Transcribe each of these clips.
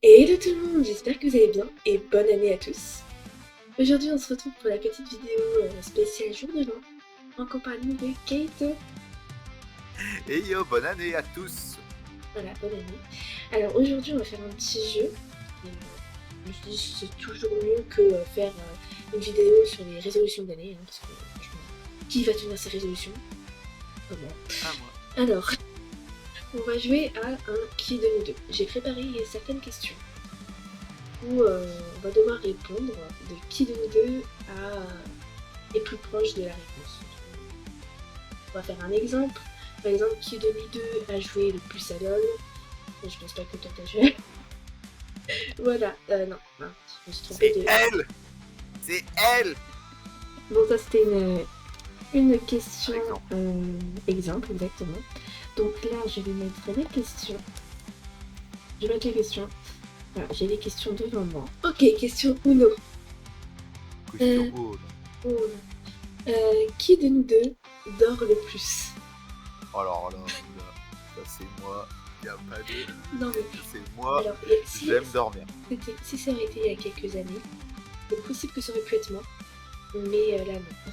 Hello tout le monde, j'espère que vous allez bien et bonne année à tous. Aujourd'hui on se retrouve pour la petite vidéo spéciale jour de l'an en compagnie de Kate. Et yo, bonne année à tous. Voilà, bonne année. Alors aujourd'hui on va faire un petit jeu. Et, je me suis dit c'est toujours mieux que faire une vidéo sur les résolutions d'année, hein, parce que franchement, qui va tenir ses résolutions? Comment? Ah, moi. Alors, on va jouer à un qui de nous deux. J'ai préparé certaines questions où on va devoir répondre de qui de nous deux est plus proche de la réponse. On va faire un exemple. Par exemple, qui de nous deux a joué le plus à LoL? Je pense pas que toi t'as joué. Voilà, non, je me suis trompée C'est de... elle. C'est elle. Bon, ça c'était une question Exemple. exactement. Donc là, je vais mettre les questions. Je vais mettre les questions. Voilà, j'ai les questions devant moi. Ok, question uno. Question haut. Qui de nous deux dort le plus? Alors là, ça c'est moi. Y a pas de. Non mais C'est moi. alors, J'aime dormir. si ça aurait été il y a quelques années, c'est possible que ça aurait pu être moi, mais là non.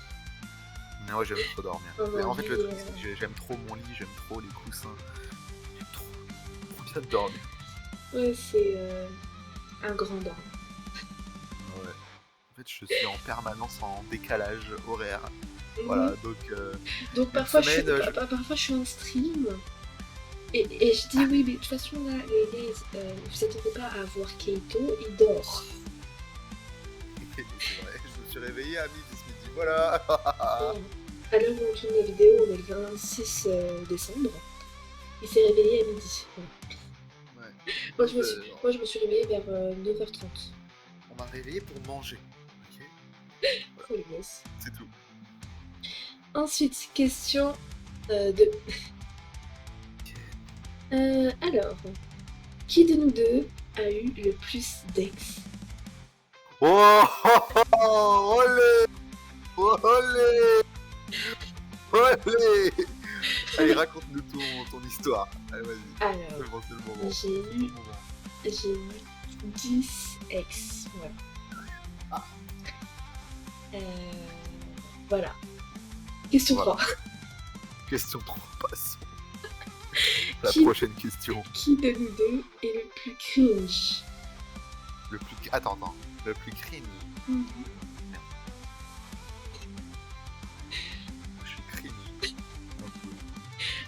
Non, j'aime trop dormir. Oh, En fait, le truc, c'est que j'aime trop mon lit, j'aime trop les coussins. J'aime trop bien dormir. Ouais, c'est un grand dorme. Ouais. En fait, je suis en permanence en décalage horaire. Voilà, donc parfois, parfois je suis en stream et je dis oui, mais de toute façon là, les gars, vous attendez pas à voir Keito, il dort. c'est vrai, je me suis réveillé à midi ce midi, voilà. À l'heure où on tourne la vidéo, on est le 26 décembre. Il s'est réveillé à midi. Ouais. Moi, je me suis réveillée vers 9h30. On m'a réveillé pour manger. Ok. Oh les gosses. C'est tout. Ensuite, question 2. Alors, qui de nous deux a eu le plus d'ex? Oh, oh, oh, olé, olé, olé. Allez, raconte-nous ton histoire. Allez, vas-y. Alors, C'est le moment. j'ai eu 10 ex. Voilà. Ah. Voilà. Question voilà. 3. Question 3, passe. La prochaine question. Qui de nous deux est le plus cringe? Le plus... Attends. Le plus cringe. Je suis cringe.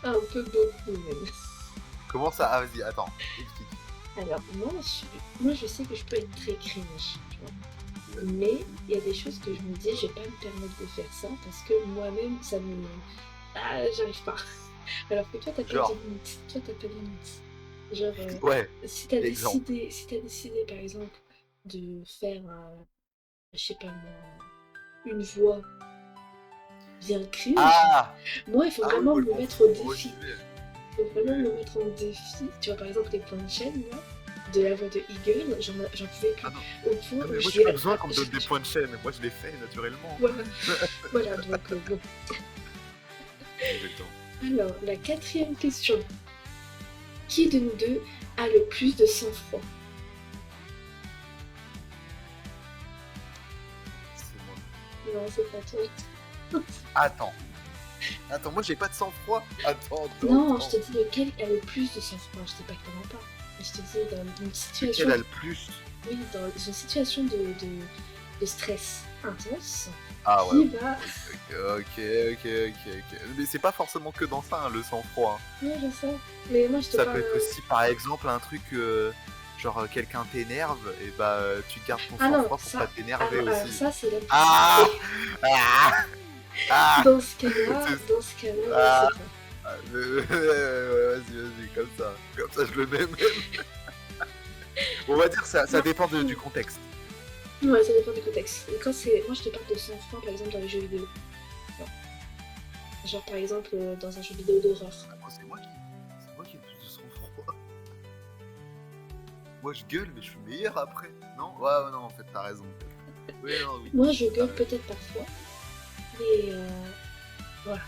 Un peu beaucoup même. Comment ça? Ah, vas-y, attends. Explique. Alors, moi, je sais que je peux être très cringe, tu vois. Mais il y a des choses que je me dis, je vais pas me permettre de faire ça parce que moi-même, ça me... Ah, j'arrive pas. Alors que toi, t'as pas de limite. Toi, t'as pas de limite. Genre, ouais. si t'as décidé, par exemple, de faire, je sais pas moi, une voix bien cringe, moi, il faut vraiment me mettre au défi. Il faut vraiment me mettre en défi. Tu vois, par exemple, les points de chaîne, là, de la voix de Eagle, j'en pouvais plus. Au point où moi, j'ai pas besoin qu'on me donne des points de chaîne. Moi, je les fais naturellement. Voilà, donc bon. Alors, la 4e question. Qui de nous deux a le plus de sang-froid? C'est moi. Non, c'est pas toi. Attends, moi j'ai pas de sang-froid. Attends. Non, je te dis lequel a le plus de sang-froid. Je dis pas que t'en as pas. Mais je te dis dans une situation... Lequel a le plus? Oui, dans une situation de stress intense. Ah qui ouais. Va... Ok. Mais c'est pas forcément que dans ça, hein, le sang-froid. Oui, je sais. Mais moi, je te ça peut être aussi, par exemple, un truc... genre quelqu'un t'énerve, et bah tu gardes ton sang-froid pour pas t'énerver aussi. Ça c'est la Dans ce cas-là, vas-y, comme ça je le mets même. On va dire ça dépend du contexte. Ouais, ça dépend du contexte. Et quand c'est... Moi je te parle de sang-froid par exemple dans les jeux vidéo. Genre par exemple dans un jeu vidéo d'horreur. C'est moi qui ai plus de sang-froid. Moi je gueule mais je suis meilleur après. Non? Ouais, non, en fait t'as raison. Oui. Moi je gueule peut-être parfois. Mais voilà.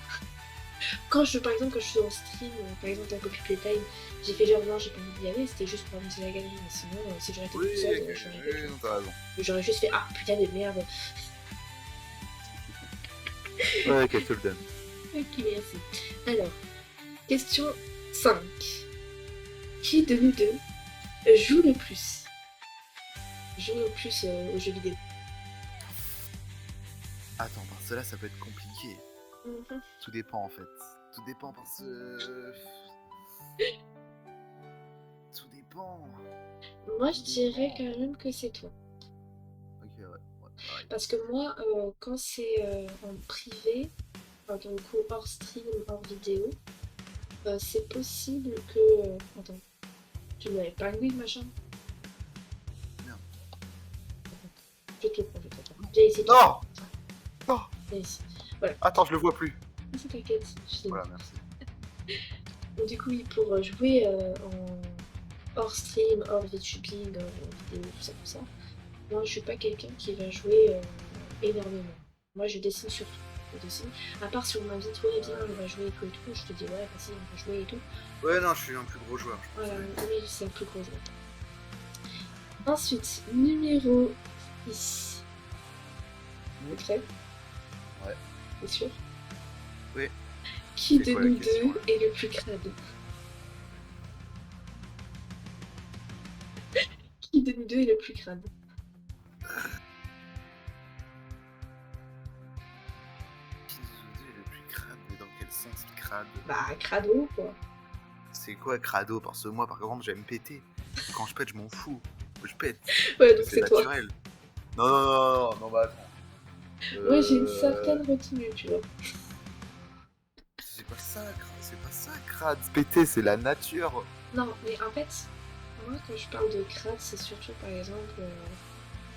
Par exemple, quand je suis en stream, par exemple, un Poppy Playtime, j'ai fait genre, non, j'ai pas envie d'y aller, c'était juste pour amuser la galerie, mais sinon, si j'aurais été toute seule, j'aurais juste fait, ah, putain de merde. Ouais, qu'elle te le donne. Ok, merci. Alors, question 5. Qui de nous deux joue le plus aux jeux vidéo? Attends, parce que là, ça peut être compliqué. Tout dépend, en fait. Tout dépend parce que... Tout dépend. Moi, je dirais quand même que c'est toi. Ok, ouais. Parce que moi, quand c'est en privé, donc hors stream, hors vidéo, c'est possible que... Attends, tu n'avais pas loué machin? Merde. Je te le prends, je te le prends. J'ai essayé. Non. Non. J'ai essayé. Voilà. Attends, je le vois plus. T'inquiète, Voilà, merci. Donc du coup, oui, pour jouer en hors stream, hors VTubing, hors vidéo, tout ça, moi je suis pas quelqu'un qui va jouer énormément. Moi je dessine surtout. Je dessine. À part si on m'invite, ouais, viens, on va jouer et tout, je te dis, ouais, vas-y, on va jouer et tout. Ouais, non, je suis un plus gros joueur. Voilà, oui, c'est un plus gros joueur. Ensuite, numéro 6. Vous êtes prêts? Ouais. T'es sûr? Oui. Qui de nous deux est le plus crade? Qui de nous deux est le plus crade? Qui de nous deux est le plus crade? Mais dans quel sens crade? Bah, crado, quoi. C'est quoi crado? Parce que moi, par exemple, j'aime péter. Quand je pète, je m'en fous. Je pète. Ouais, donc c'est naturel. Toi. Non, bah attends. Moi, j'ai une certaine retenue, tu vois. C'est pas ça, crade. Péter, c'est la nature. Non, mais en fait, moi, quand je parle de crade, c'est surtout, par exemple,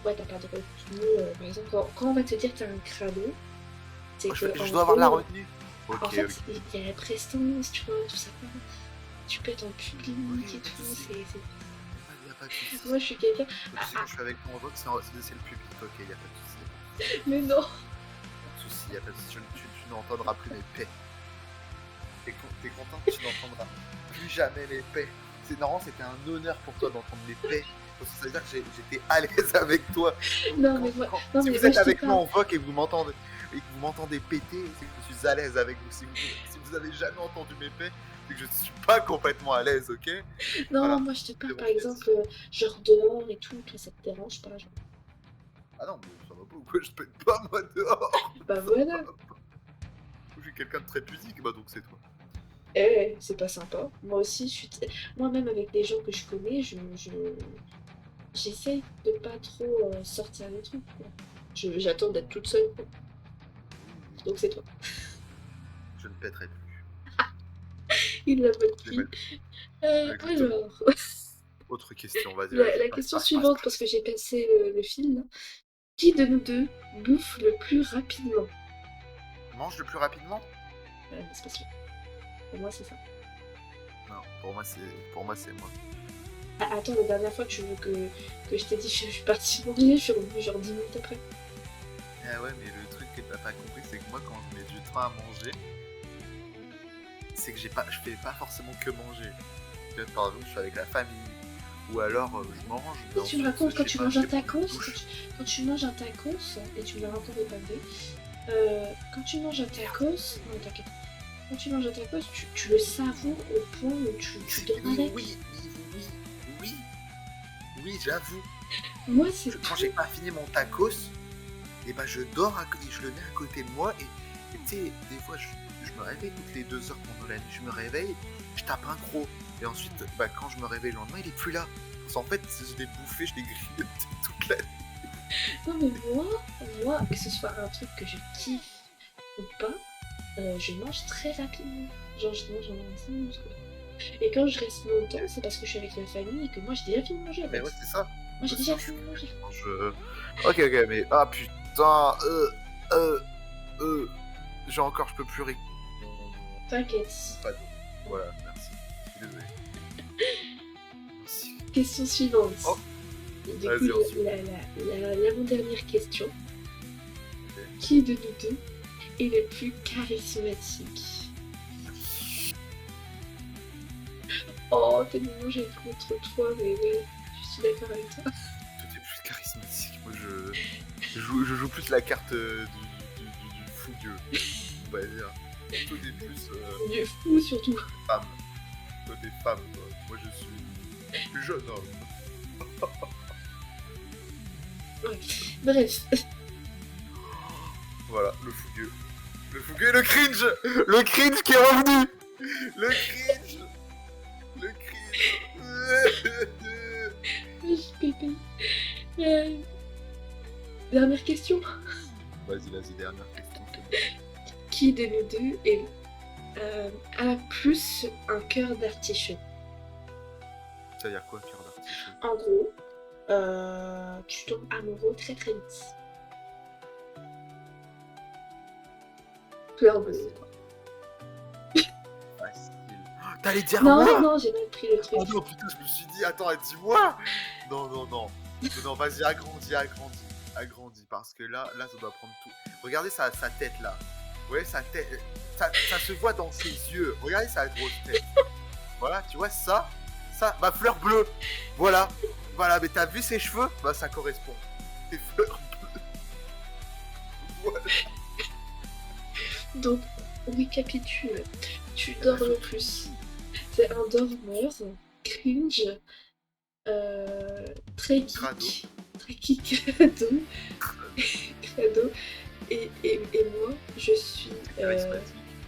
ouais, t'as pas de retenue. Par exemple, quand on va te dire que t'as un crado, c'est que. Je dois avoir de la retenue. En fait, il y a la prestance, tu vois, tout ça. Tu pètes en public et tout, c'est. Moi, je suis quelqu'un. Quand je suis avec mon vote, c'est le public, ok, y a pas de soucis. Mais non. Pas de soucis, y a pas de soucis. Tu n'entendras plus mes paix. T'es content? Tu n'entendras plus jamais mes paix. C'est normal, c'était un honneur pour toi d'entendre mes paix. Parce que ça veut dire que j'étais à l'aise avec toi. Non, mais moi, si vous êtes avec moi en voc et que vous m'entendez péter, c'est que je suis à l'aise avec vous. Si vous avez jamais entendu mes paix, c'est que je suis pas complètement à l'aise, ok? Non, voilà. Moi je te parle par exemple, genre dehors et tout, toi ça te dérange pas, genre. Ah non, mais ça va pas ou quoi? Je pète pas moi dehors. Bah voilà. Je suis quelqu'un de très pudique, bah donc c'est toi. Eh, c'est pas sympa. Moi aussi, moi-même avec des gens que je connais, j'essaye de pas trop sortir les trucs, quoi. J'attends d'être toute seule, quoi. Donc c'est toi. Je ne pèterai plus. Il l'a pas dit. Alors. Autre question, vas-y. La question suivante, parce que j'ai passé le fil, là. Qui de nous deux bouffe le plus rapidement? Mange le plus rapidement? Ouais, c'est pas sûr. Pour moi, c'est ça. Non, pour moi, c'est moi. Ah, attends, la dernière fois que je t'ai dit que je suis partie manger, je suis revenue genre 10 minutes après. Ah ouais, mais le truc que t'as pas compris, c'est que moi, quand je mets du temps à manger, c'est que je fais pas forcément que manger. Par exemple, je suis avec la famille, ou alors je mange. Et tu me racontes quand tu manges un tacos, quand tu manges un tacos, et tu me l'as encore épavé, quand tu manges un tacos, non t'inquiète, quand tu manges un tacos, tu le savoures au point où tu dors avec. Oui, j'avoue. Moi, c'est quand j'ai pas fini mon tacos, et bah je dors et je le mets à côté de moi, et tu sais, des fois je me réveille toutes les 2 heures pendant la nuit, je me réveille, je tape un croc, et ensuite bah quand je me réveille le lendemain, il est plus là. Parce qu'en fait, je l'ai bouffé, je l'ai grignoté toute la nuit. Non mais moi, que ce soit un truc que je kiffe ou pas, je mange très rapidement. Genre je mange en 10 minutes, quoi. Et quand je reste longtemps, c'est parce que je suis avec ma famille et que moi j'ai déjà fini de manger. Mais ouais, c'est ça. Moi j'ai déjà fini de manger. Ok, mais ah putain, je peux plus rire. T'inquiète. Voilà, merci. Je suis désolé. Merci. Question suivante. Oh. Du coup, l'avant-dernière question. Okay. Qui de nous deux est le plus charismatique? Oh, t'es mignon, j'ai contre toi, mais ouais, je suis d'accord avec toi. Toi, t'es plus charismatique. Moi, je joue plus la carte du fougueux, on va dire. Toi, t'es plus Il est fou surtout. femme. Toi, t'es femme, toi. Moi, je suis plus jeune homme. Ouais. Bref. Voilà, le fougueux. Le fougueux et le cringe. Le cringe qui est revenu. Le cringe. Le cringe. Je pépé. Dernière question. Vas-y, dernière question. Qui de nous deux a plus un cœur d'artichaut? Ça veut dire quoi, cœur d'artichaut? En gros, tu tombes amoureux très très vite. Fleur bleue, quoi. Facile. T'allais dire Non, moi? non, j'ai mal pris le truc. Oh non, putain, je me suis dit, attends, dis-moi. Non, non, non. Non, vas-y, agrandis, parce que là, ça doit prendre tout. Regardez sa tête, là. Ouais, sa tête, ça se voit dans ses yeux. Regardez sa grosse tête. Voilà, tu vois, ça, bah, fleur bleue. Voilà, mais t'as vu ses cheveux? Bah, ça correspond. C'est fleur bleue. Voilà. Donc, on récapitule. Tu dors le plus. C'est un dormeur, cringe, très Crado. geek, crado, crado. Et moi, je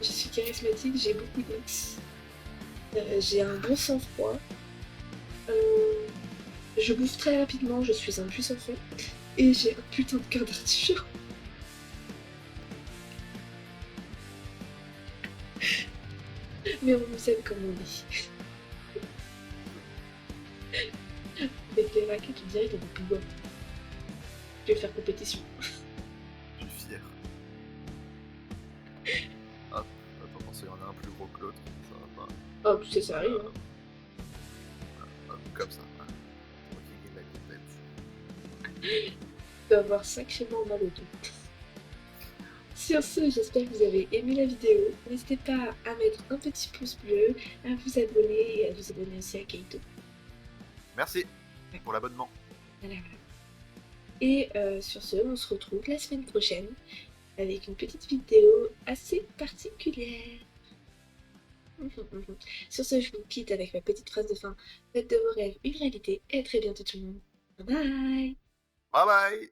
suis charismatique, j'ai beaucoup d'ex. J'ai un bon sang-froid. Je bouffe très rapidement, je suis un puissant feu. Et j'ai un putain de cœur d'artichaut. Mais on nous aime comme on dit. Mais t'es là que tu dirais qu'il y a des pouvoirs. Je vais faire compétition. Je suis fier. Hop, attends, il y en a un plus gros que l'autre, ça va pas. Oh, tu sais, ça arrive. Hein. Hop, comme ça. On va gagner la compète. Tu dois avoir sacrément mal au dos. Sur ce, j'espère que vous avez aimé la vidéo. N'hésitez pas à mettre un petit pouce bleu, à vous abonner et à vous abonner aussi à Kaito. Merci pour l'abonnement. Voilà. Et sur ce, on se retrouve la semaine prochaine avec une petite vidéo assez particulière. Sur ce, je vous quitte avec ma petite phrase de fin. Faites de vos rêves une réalité et à très bientôt tout le monde. Bye bye. Bye bye.